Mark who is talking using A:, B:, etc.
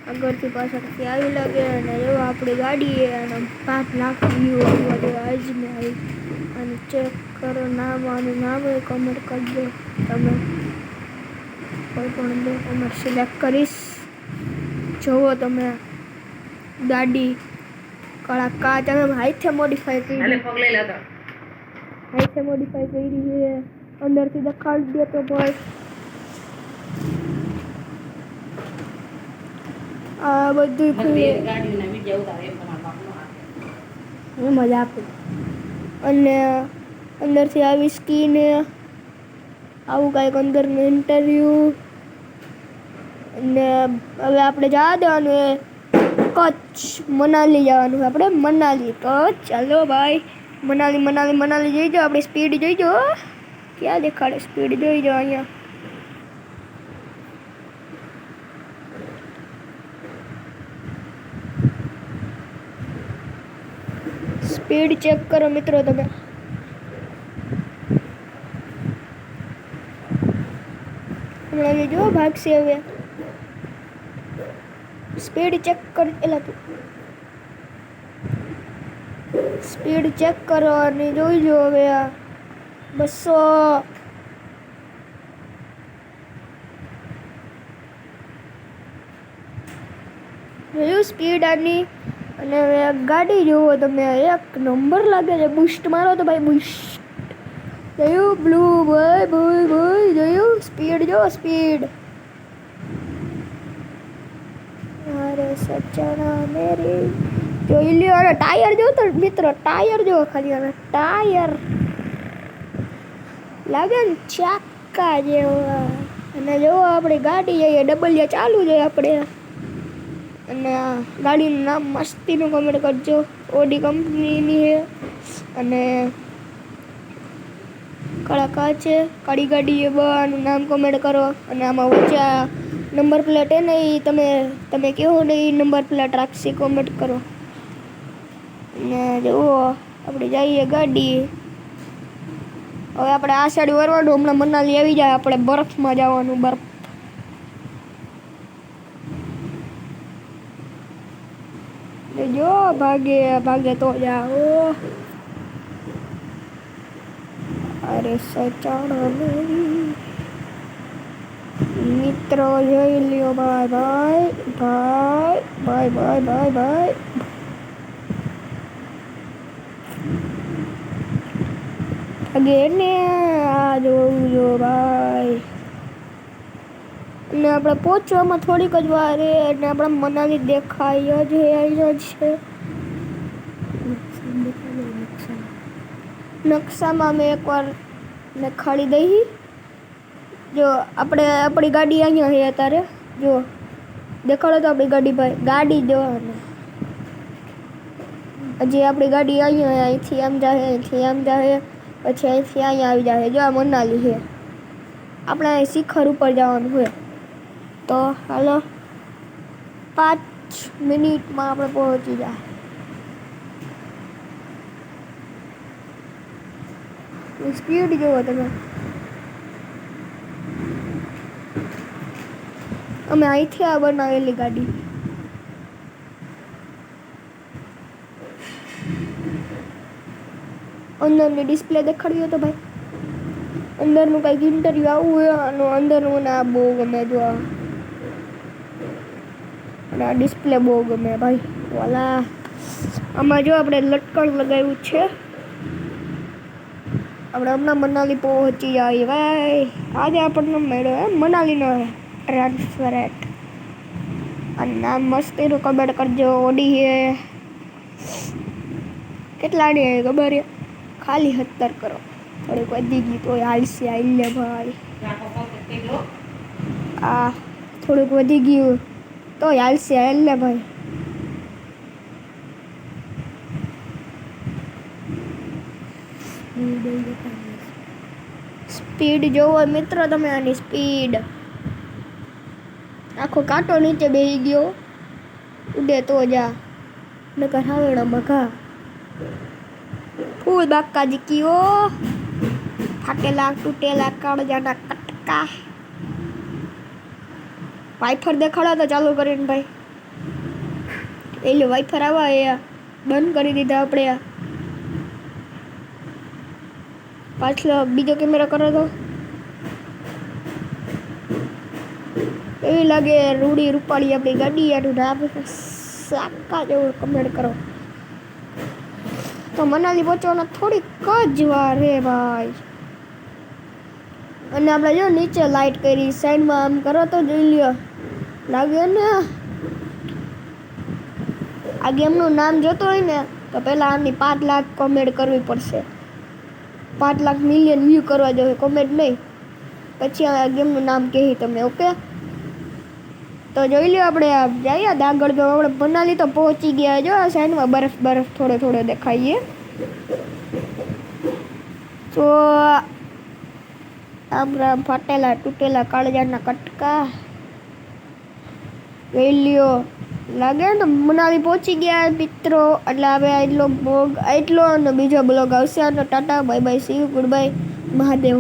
A: આગળથી પાછળથી આવી લાગે અને એવો આપણી ગાડી અને 5 લાખ વ્યૂ આવ્યો આજને આવી અને ચેક કરો નામ કમેન્ટ કરજો તમે કોઈ પણ બે કમેન્ટ સિલેક્ટ કરીશ જોવો તમે ગાડી કળા કાચ અમે હાઈથે મોડિફાઈ કરી છે અંદરથી દેખાડી દે તો ભાઈ આ બધું મજા આપે અને અંદરથી આવી સ્કીન આવું કાંઈક અંદરનું ઇન્ટરવ્યૂ અને હવે આપણે જવા દેવાનું કચ્છ મનાલી જવાનું આપણે મનાલી તો ચાલો ભાઈ મનાલી જોઈજો આપણી સ્પીડ જોઈજો ક્યાં દેખાડે સ્પીડ જોઈજો અહીંયા સ્પીડ ચેક કરો મિત્રો તમે હમણાં જો ભાગશે હવે સ્પીડ ચેક કર એલા તું સ્પીડ ચેક કરો અને જોઈજો હવે આ 200 જોયું સ્પીડ આની અને હવે ગાડી જોવો તમે એક નંબર લાગે છે બૂસ્ટ મારો તો ભાઈ બૂસ્ટ જોયું બ્લુ ભાઈ જોયું સ્પીડ જો સ્પીડ અરે સચના મેરી જોઈ લ્યો અને ટાયર જો તો મિત્રો ટાયર જો ખાલી અને ટાયર લાગે ને ચાકા જેવા અને જો આપણી ગાડી જઈએ ડબલિયા ચાલુ છે આપણે અને આ ગાડીનું નામ મસ્તીનું કમેન્ટ કરજો ઓડી કંપનીની છે અને કળા કાચ છે કાળી ગાડી એ બધાનું નામ કમેન્ટ કરો અને આમાં વચ્ચે નંબર પ્લેટ હે ને એ તમે કહો ને એ નંબર પ્લેટ રાખશી કમેન્ટ કરો અને જુઓ આપણે જઈએ ગાડી હવે આપણે આ સાઈડ વરવાનું હમણાં મનાલી આવી જાય આપણે બરફમાં જવાનું બરફ જો ભાગે તો જાઓ અરે સચાણા મેરી મિત્રો જોઈ લ્યો ભાઈ ને આ જોવું જો ભાઈ અને આપણે પહોંચવામાં થોડીક જ વાર છે અને આપણે મનાલી દેખાય જ છે નકશામાં મેં એકવાર દેખાડી દઈ જો આપણી ગાડી અહીંયા છે અત્યારે જો દેખાડો તો આપણી ગાડી ભાઈ ગાડી જો હજી આપણી ગાડી અહીંયા અહીંથી આમ જાય પછી અહીંથી અહીંયા આવી જાય જો આ મનાલી છે આપણે અહીં શિખર ઉપર જવાનું હોય તો હાલો 5 મિનિટમાં આપણે પહોંચી જાય સ્પીડ જોવો તમે અમે અહીંથી આ બનાવેલી ગાડી અંદરની ડિસ્પ્લે દેખાડ્યો તો ભાઈ અંદરનું કંઈક ઇન્ટરવ્યૂ આવું હોય અને અંદરનું મને આ બહુ ગમે જો અને આ ડિસ્પ્લે બહુ ગમે ભાઈ વાલા આમાં જો આપણે લટકણ લગાવ્યું છે આપણે હમણાં મનાલી પહોંચી જાય ભાઈ આજે આપણને મળ્યો મનાલીનો ટ્રાન્સફરેટ અને નામ મસ્તીનું કમેન્ટ કરજો ઓડી છે કેટલાની ખબર છે ખાલી 70 કરો થોડીક વધી ગઈ તો હાલશે હાલ લે ભાઈ આ થોડુંક વધી ગયું તો હાલશે હાલ લે ભાઈ સ્પીડ જોવો મિત્રો તમે આની સ્પીડ આખો કાંટો નીચે બેસી ગયો ઉડે તો જા નકર હાવેડામાં ઘા ફૂલ બાકાજી કયો ફાટેલા તૂટેલા કાળજાના કટકા વાઇફર દેખાડો તો ચાલુ કરીને ભાઈ એટલે વાઈફર આવા એ બંધ કરી દીધા આપણે. પાછલો બીજો કેમેરો કરો તો એવી લાગે રૂડી રૂપાળી આપણી ગાડી યાર. આપણે સાકા જેવું કમેન્ટ કરો. તો મનાલી પહોંચવાના થોડીક જ વાર હે ભાઈ. અને આપણે જો નીચે લાઈટ કરી સાઈડમાં આમ કરો તો જોઈ લ્યો લાગે ને. આ ગેમનું નામ જોતો હોય ને તો પહેલાં આની 5 લાખ કોમેન્ટ કરવી પડશે. 5 લાખ મિલિયન વ્યૂ કરવા જોઈએ, કોમેન્ટ નહીં. પછી આ ગેમનું નામ કહી તમે. ઓકે તો જોઈ લ્યો આપણે જઈએ આગળ. તો આપણે મનાલી તો પહોંચી ગયા. જો આ સાઈડમાં બરફ થોડો દેખાઈએ. તો આપણા ફાટેલા તૂટેલા કાળજાના કટકા જોઈ લ્યો. લાગે ને મનાલી પહોંચી ગયા મિત્રો. એટલે હવે આટલો અને બીજો બ્લોગ આવશે. Tata bye bye, C you, good bye, Mahadev.